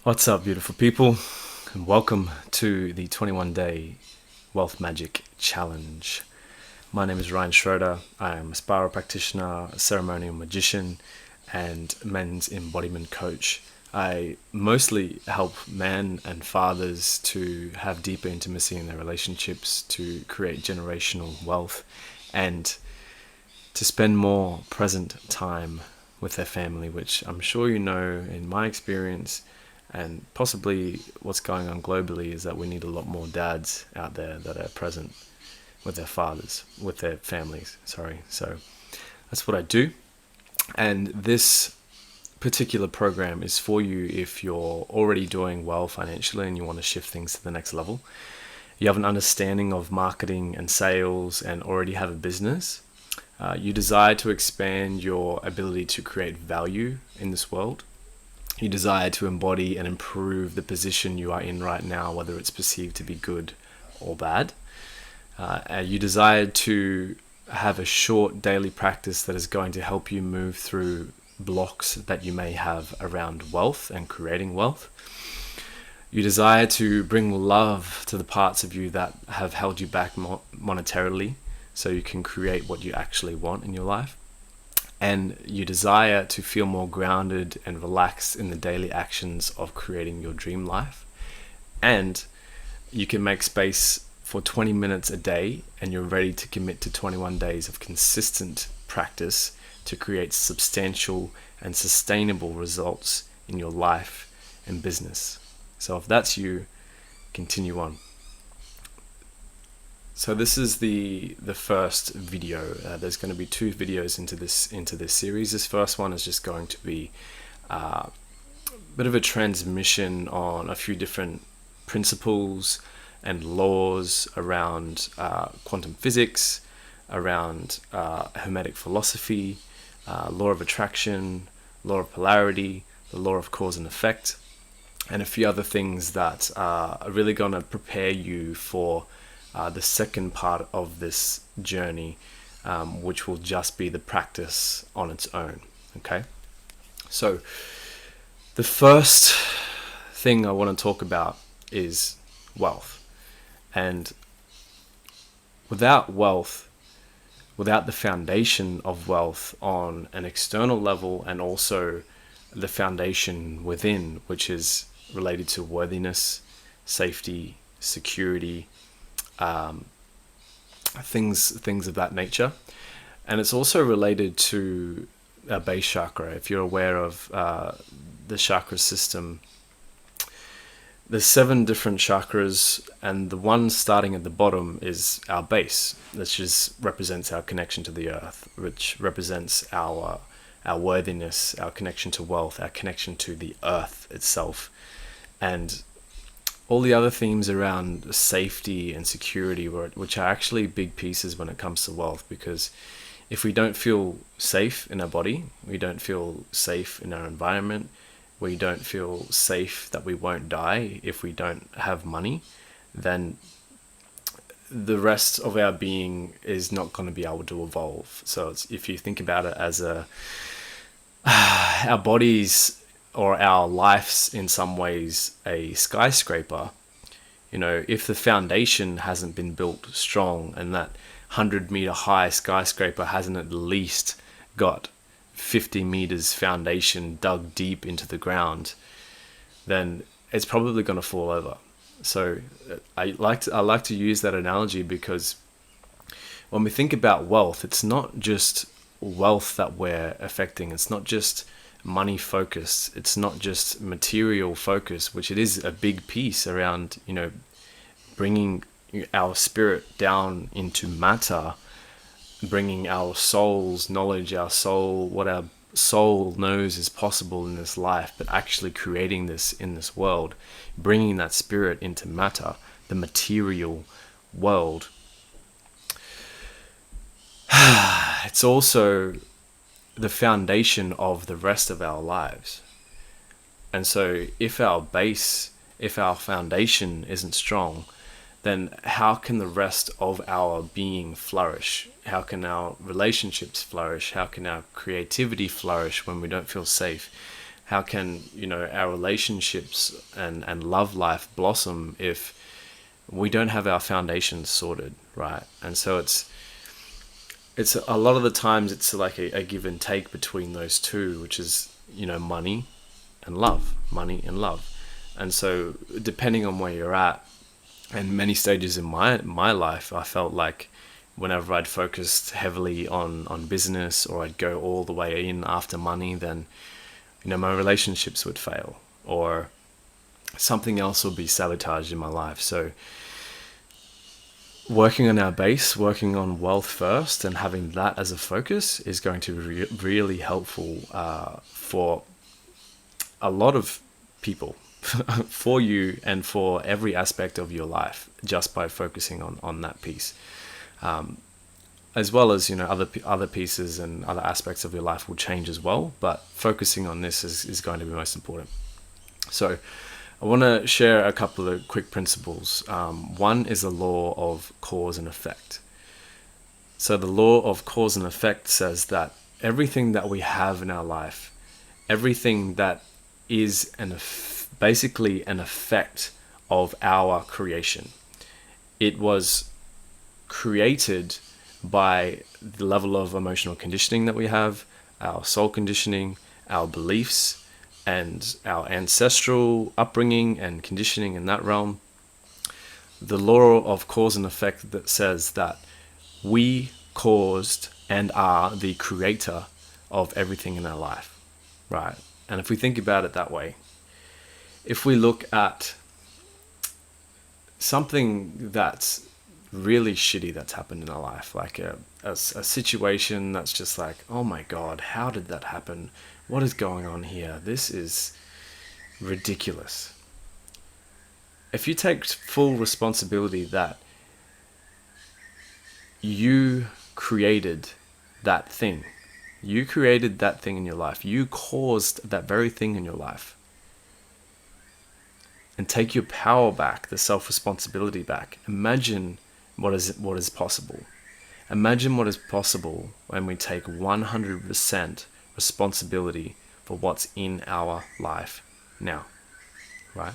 What's up, beautiful people, and welcome to the 21-day Wealth Magic Challenge. My name is Ryan Schroeder. I am a spiral practitioner, a ceremonial magician, and men's embodiment coach. I mostly help men and fathers to have deeper intimacy in their relationships, to create generational wealth, and to spend more present time with their family, which I'm sure you know in my experience and possibly what's going on globally is that we need a lot more dads out there that are present with their fathers, with their families. So that's what I do. And this particular program is for you if you're already doing well financially and you want to shift things to the next level. You have an understanding of marketing and sales and already have a business. You desire to expand your ability to create value in this world. You desire to embody and improve the position you are in right now, whether it's perceived to be good or bad. You desire to have a short daily practice that is going to help you move through blocks that you may have around wealth and creating wealth. You desire to bring love to the parts of you that have held you back monetarily so you can create what you actually want in your life. And you desire to feel more grounded and relaxed in the daily actions of creating your dream life. And you can make space for 20 minutes a day and you're ready to commit to 21 days of consistent practice to create substantial and sustainable results in your life and business. So if that's you, continue on. So this is the first video. There's going to be two videos into this series. This first one is just going to be a bit of a transmission on a few different principles and laws around quantum physics, around Hermetic philosophy, law of attraction, law of polarity, the law of cause and effect, and a few other things that are really going to prepare you for the second part of this journey, which will just be the practice on its own. Okay, so the first thing I want to talk about is wealth. And without wealth, without the foundation of wealth on an external level and also the foundation within, which is related to worthiness, safety, security, things of that nature. And it's also related to our base chakra. If you're aware of the chakra system, there's 7 different chakras, and the one starting at the bottom is our base. This just represents our connection to the earth, which represents our worthiness, our connection to wealth, our connection to the earth itself. And all the other themes around safety and security, which are actually big pieces when it comes to wealth, because if we don't feel safe in our body, we don't feel safe in our environment, we don't feel safe that we won't die if we don't have money, then the rest of our being is not going to be able to evolve. So if you think about it as our bodies or our lives in some ways a skyscraper, if the foundation hasn't been built strong and that 100-meter high skyscraper hasn't at least got 50 meters foundation dug deep into the ground, then it's probably going to fall over. So I like to use that analogy because when we think about wealth, it's not just wealth that we're affecting. It's not just money focused. It's not just material focused, which it is a big piece around, bringing our spirit down into matter, bringing our soul's knowledge, what our soul knows is possible in this life, but actually creating this in this world, bringing that spirit into matter, the material world. It's also the foundation of the rest of our lives. And so if our foundation isn't strong, then how can the rest of our being flourish? How can our relationships flourish? How can our creativity flourish when we don't feel safe? how can, our relationships and love life blossom if we don't have our foundations sorted, right? And so it's a lot of the times it's like a give and take between those two, which is, money and love. And so depending on where you're at, and many stages in my life, I felt like whenever I'd focused heavily on business, or I'd go all the way in after money, then my relationships would fail, or something else would be sabotaged in my life. So working on our base, working on wealth first, and having that as a focus is going to be really helpful for a lot of people, for you and for every aspect of your life, just by focusing on that piece. As well as, other pieces and other aspects of your life will change as well, but focusing on this is going to be most important. So I want to share a couple of quick principles. One is the law of cause and effect. So the law of cause and effect says that everything that we have in our life, everything that is basically an effect of our creation, it was created by the level of emotional conditioning that we have, our soul conditioning, our beliefs, and our ancestral upbringing and conditioning in that realm. The law of cause and effect that says that we caused and are the creator of everything in our life, right? And if we think about it that way, if we look at something that's really shitty that's happened in our life, like a situation that's just like, oh my God, how did that happen? What is going on here? This is ridiculous. If you take full responsibility that you created that thing, in your life, you caused that very thing in your life, and take your power back, the self-responsibility back, imagine what is possible. Imagine what is possible when we take 100% responsibility for what's in our life now, right?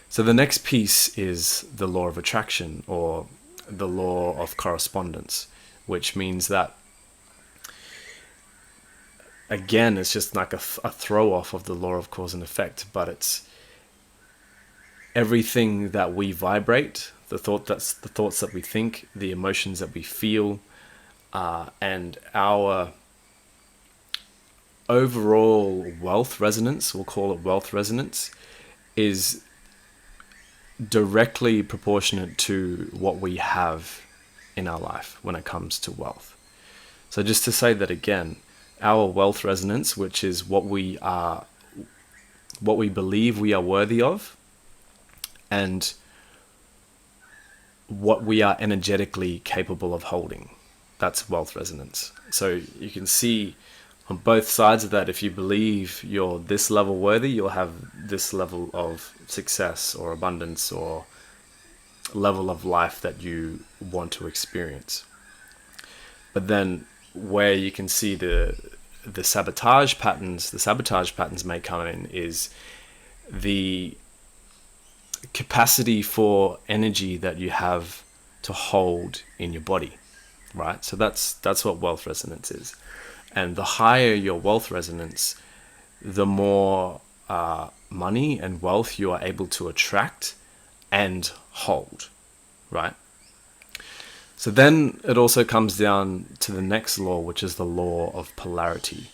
So the next piece is the law of attraction, or the law of correspondence, which means that, again, it's just like a throw off of the law of cause and effect, but it's everything that we vibrate, the thoughts that we think, the emotions that we feel, and our overall wealth resonance, we'll call it wealth resonance, is directly proportionate to what we have in our life when it comes to wealth. So just to say that again, our wealth resonance, which is what we believe we are worthy of, and what we are energetically capable of holding, that's wealth resonance. So you can see on both sides of that, if you believe you're this level worthy, you'll have this level of success or abundance or level of life that you want to experience. But then where you can see the sabotage patterns may come in is the capacity for energy that you have to hold in your body, right? So that's what wealth resonance is. And the higher your wealth resonance, the more money and wealth you are able to attract and hold, right? So then it also comes down to the next law, which is the law of polarity.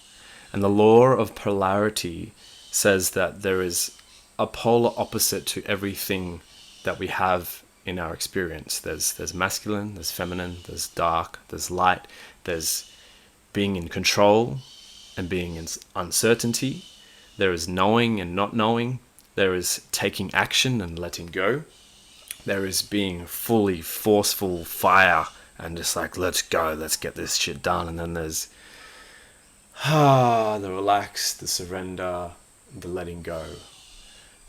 And the law of polarity says that there is a polar opposite to everything that we have in our experience. There's masculine, there's feminine, there's dark, there's light, there's being in control and being in uncertainty. There is knowing and not knowing. There is taking action and letting go. There is being fully forceful fire and just like, let's go, let's get this shit done. And then there's the relax, the surrender, the letting go.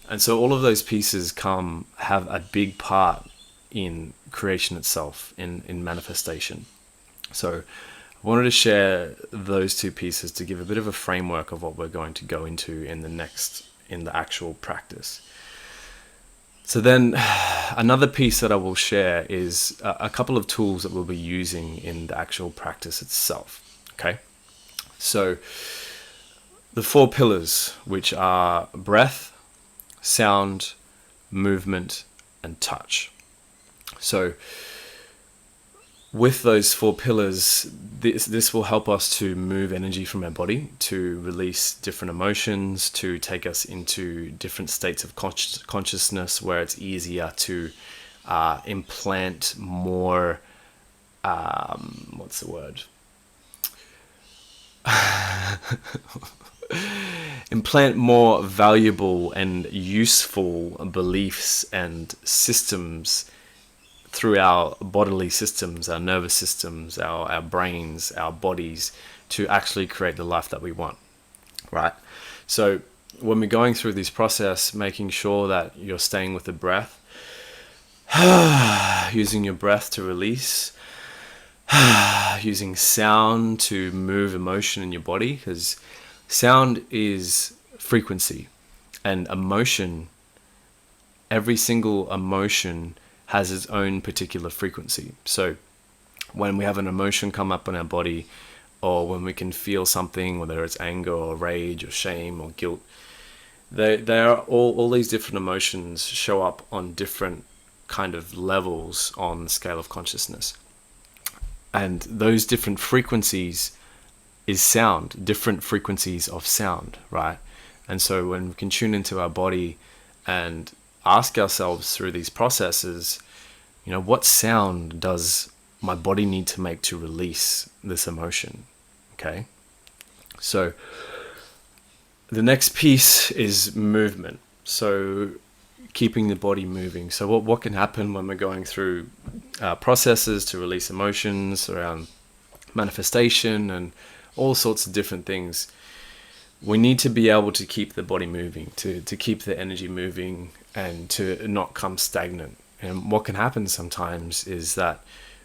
And so all of those pieces have a big part in creation itself, in manifestation. So I wanted to share those two pieces to give a bit of a framework of what we're going to go into in the actual practice. So then another piece that I will share is a couple of tools that we'll be using in the actual practice itself. Okay. So the 4 pillars, which are breath, sound, movement, and touch. So with those 4 pillars, this will help us to move energy from our body, to release different emotions, to take us into different states of consciousness where it's easier to implant more, what's the word? Implant more valuable and useful beliefs and systems through our bodily systems, our nervous systems, our brains, our bodies, to actually create the life that we want, right? So when we're going through this process, making sure that you're staying with the breath, using your breath to release, using sound to move emotion in your body, because sound is frequency, and emotion, every single emotion has its own particular frequency. So when we have an emotion come up in our body, or when we can feel something, whether it's anger or rage or shame or guilt, they are all these different emotions show up on different kind of levels on the scale of consciousness. And those different frequencies is sound, different frequencies of sound, right? And so when we can tune into our body and ask ourselves through these processes, what sound does my body need to make to release this emotion? Okay. So the next piece is movement. So keeping the body moving. So what can happen when we're going through processes to release emotions around manifestation and all sorts of different things? We need to be able to keep the body moving, to keep the energy moving, and to not come stagnant. And what can happen sometimes is that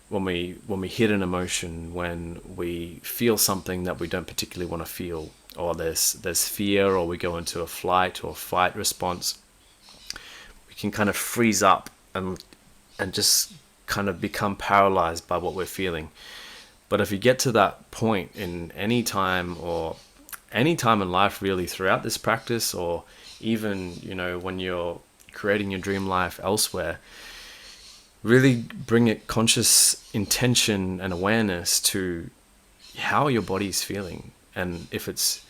when we hit an emotion, when we feel something that we don't particularly want to feel, or there's fear, or we go into a flight or fight response, we can kind of freeze up and just kind of become paralyzed by what we're feeling. But if you get to that point in any time in life, really, throughout this practice, or even when you're creating your dream life elsewhere, really bring it conscious intention and awareness to how your body's feeling, and if it's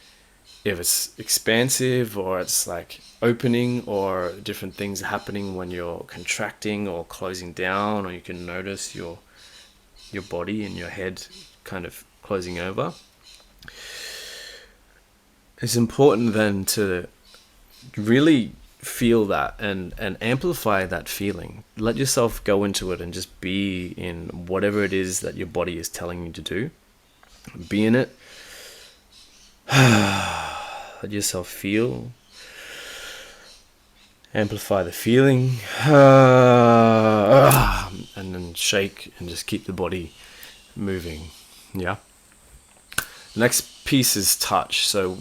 expansive, or it's like opening, or different things happening when you're contracting or closing down, or you can notice your body and your head kind of closing over. It's important then to really feel that and amplify that feeling. Let yourself go into it and just be in whatever it is that your body is telling you to do. Be in it. Let yourself feel. Amplify the feeling. And then shake and just keep the body moving. Yeah. Next piece is touch. So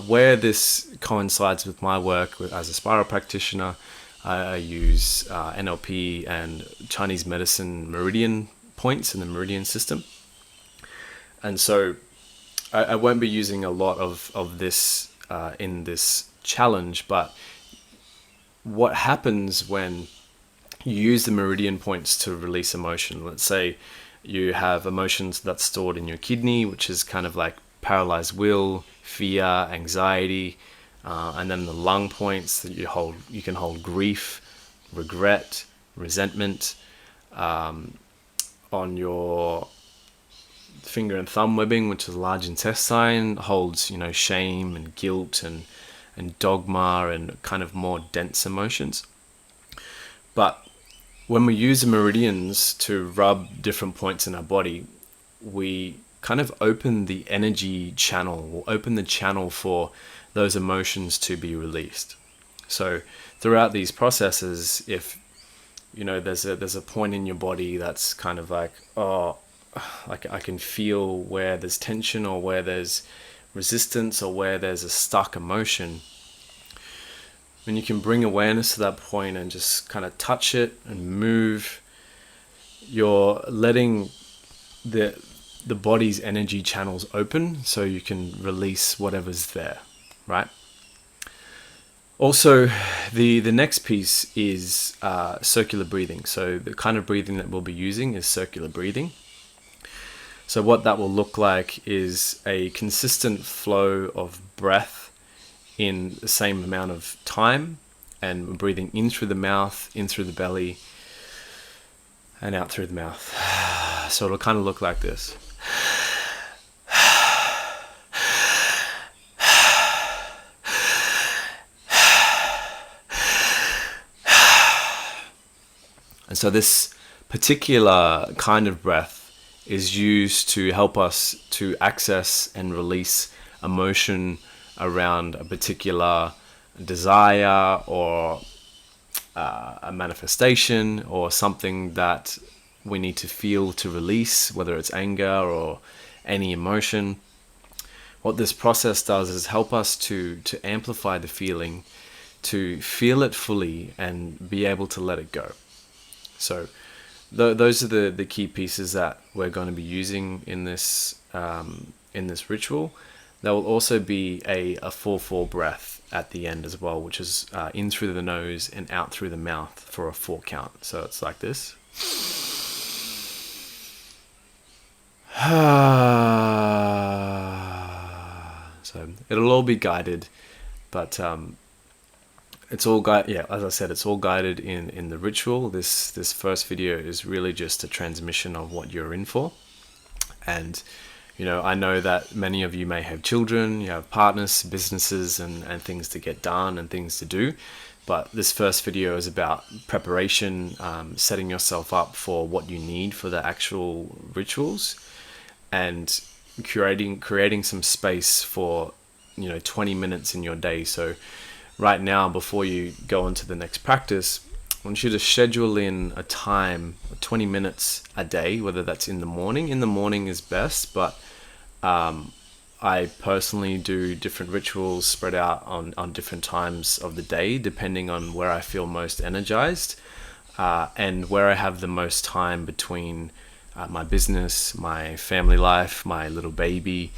where this coincides with my work as a spiral practitioner, I use NLP and Chinese medicine meridian points in the meridian system. And so I won't be using a lot of this in this challenge, but what happens when you use the meridian points to release emotion? Let's say you have emotions that's stored in your kidney, which is kind of like paralyzed will, fear, anxiety, and then the lung points that you can hold grief, regret, resentment. On your finger and thumb webbing, which is large intestine, holds shame and guilt and dogma and kind of more dense emotions. But when we use the meridians to rub different points in our body, we kind of open the energy channel, or open the channel for those emotions to be released. So throughout these processes, if there's a point in your body that's kind of like, oh, like I can feel where there's tension or where there's resistance or where there's a stuck emotion. When you can bring awareness to that point and just kind of touch it and move, you're letting the body's energy channels open so you can release whatever's there, right? Also, the next piece is circular breathing. So the kind of breathing that we'll be using is circular breathing. So what that will look like is a consistent flow of breath in the same amount of time, and we're breathing in through the mouth, in through the belly, and out through the mouth. So it'll kind of look like this. And so this particular kind of breath is used to help us to access and release emotion around a particular desire or a manifestation or something that we need to feel to release, whether it's anger or any emotion. What this process does is help us to amplify the feeling, to feel it fully and be able to let it go. So those are the key pieces that we're going to be using in this ritual. There will also be a 4-4 breath at the end as well, which is in through the nose and out through the mouth for a 4 count. So it's like this. So it'll all be guided, but it's all as I said, it's all guided in the ritual. This first video is really just a transmission of what you're in for. And I know that many of you may have children, you have partners, businesses, and things to get done and things to do. But this first video is about preparation, setting yourself up for what you need for the actual rituals, and creating some space for 20 minutes in your day. So right now, before you go on to the next practice, I want you to schedule in a time, 20 minutes a day, whether that's in the morning. In the morning is best, but I personally do different rituals spread out on different times of the day, depending on where I feel most energized and where I have the most time between my business, my family life, my little baby.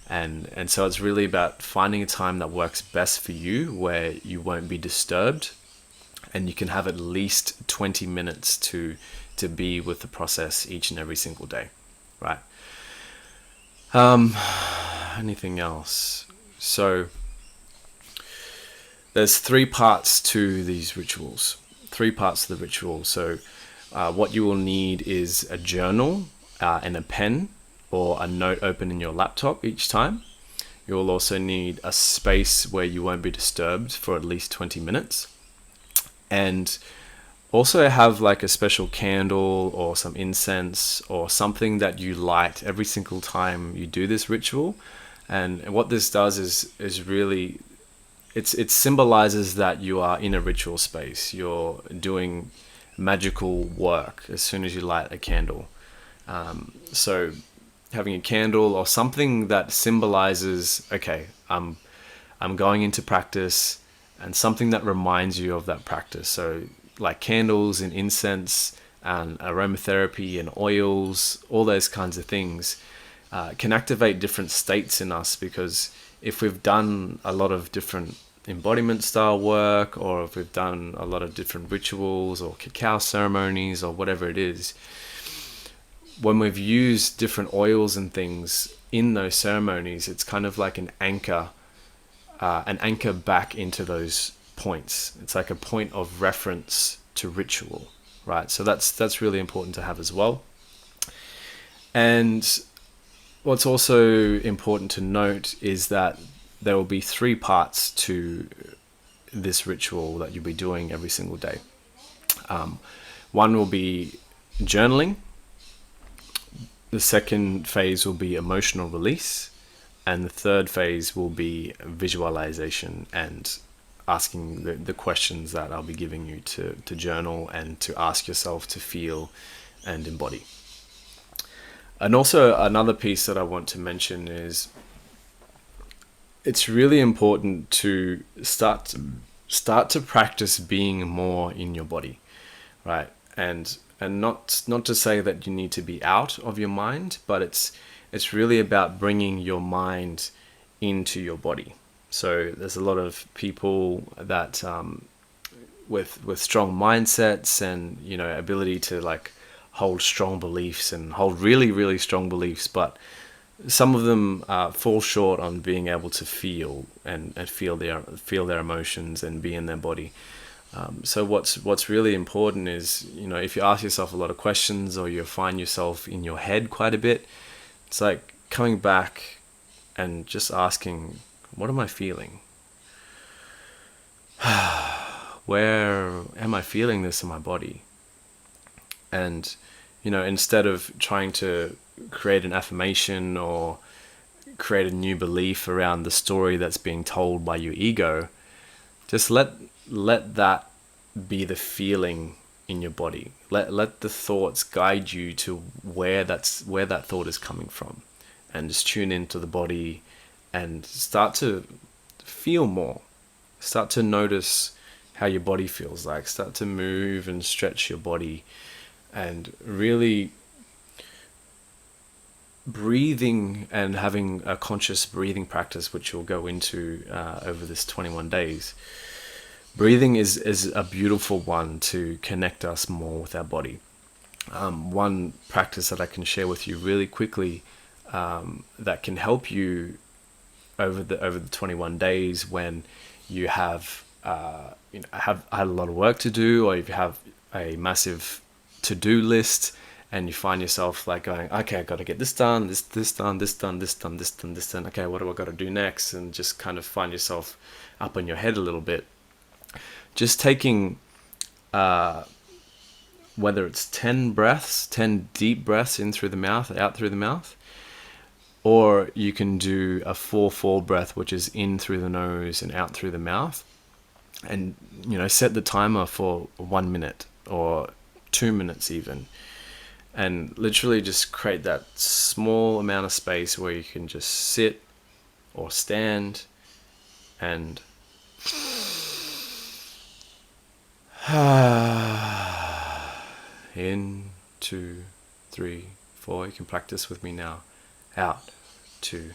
And so it's really about finding a time that works best for you, where you won't be disturbed, and you can have at least 20 minutes to be with the process each and every single day, right? Anything else? So there's 3 parts to these rituals, 3 parts to the ritual. So what you will need is a journal and a pen or a note open in your laptop each time. You'll also need a space where you won't be disturbed for at least 20 minutes. And also have like a special candle or some incense or something that you light every single time you do this ritual. And what this does is really, it symbolizes that you are in a ritual space. You're doing magical work as soon as you light a candle. So having a candle or something that symbolizes, okay, I'm going into practice, and something that reminds you of that practice. So like candles and incense and aromatherapy and oils, all those kinds of things can activate different states in us, because if we've done a lot of different embodiment style work, or if we've done a lot of different rituals or cacao ceremonies or whatever it is, when we've used different oils and things in those ceremonies, it's kind of like an anchor back into those points. It's like a point of reference to ritual, right? So that's really important to have as well. And what's also important to note is that there will be 3 parts to this ritual that you'll be doing every single day. One will be journaling. The second phase will be emotional release. And the third phase will be visualization and asking the questions that I'll be giving you to journal and to ask yourself to feel and embody. And also another piece that I want to mention is it's really important to start to practice being more in your body, right? And not to say that you need to be out of your mind, but it's really about bringing your mind into your body. So there's a lot of people that with strong mindsets and ability to like hold strong beliefs and hold really strong beliefs, but some of them fall short on being able to feel and feel their emotions and be in their body. So what's really important is, if you ask yourself a lot of questions or you find yourself in your head quite a bit, it's like coming back and just asking, what am I feeling? Where am I feeling this in my body? And instead of trying to create an affirmation or create a new belief around the story that's being told by your ego, just let that be the feeling in your body. Let the thoughts guide you to where that thought is coming from, and just tune into the body and start to feel more. Start to notice how your body feels like. Start to move and stretch your body, and really breathing and having a conscious breathing practice, which we'll go into over this 21 days. Breathing is a beautiful one to connect us more with our body. One practice that I can share with you really quickly that can help you over the 21 days when you have have had a lot of work to do, or if you have a massive to-do list and you find yourself like going, okay, I got to get this done, this done, this done, this done, this done, this done. Okay, what do I got to do next? And just kind of find yourself up in your head a little bit. Just taking, whether it's 10 deep breaths in through the mouth, out through the mouth, or you can do a 4-4 breath, which is in through the nose and out through the mouth. And, set the timer for 1 minute or 2 minutes even. And literally just create that small amount of space where you can just sit or stand and in, 2, 3, 4. You can practice with me now. Out, 2,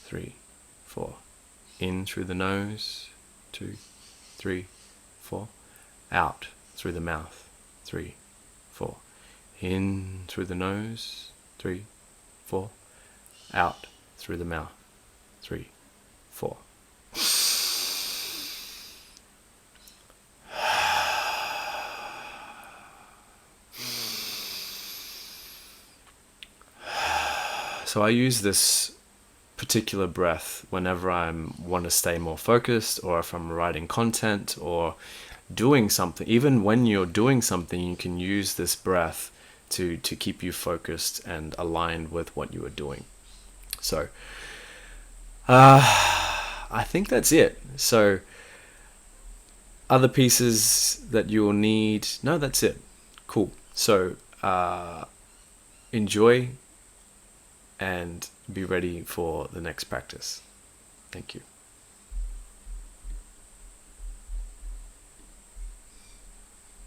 3, 4. In through the nose, 2, 3, 4. Out through the mouth, 3, 4. In through the nose, 3, 4. Out through the mouth, 3, 4. So I use this particular breath whenever I want to stay more focused, or if I'm writing content or doing something. Even when you're doing something, you can use this breath to keep you focused and aligned with what you are doing. So I think that's it. So other pieces that you will need, no, that's it. Cool. So enjoy and be ready for the next practice. Thank you.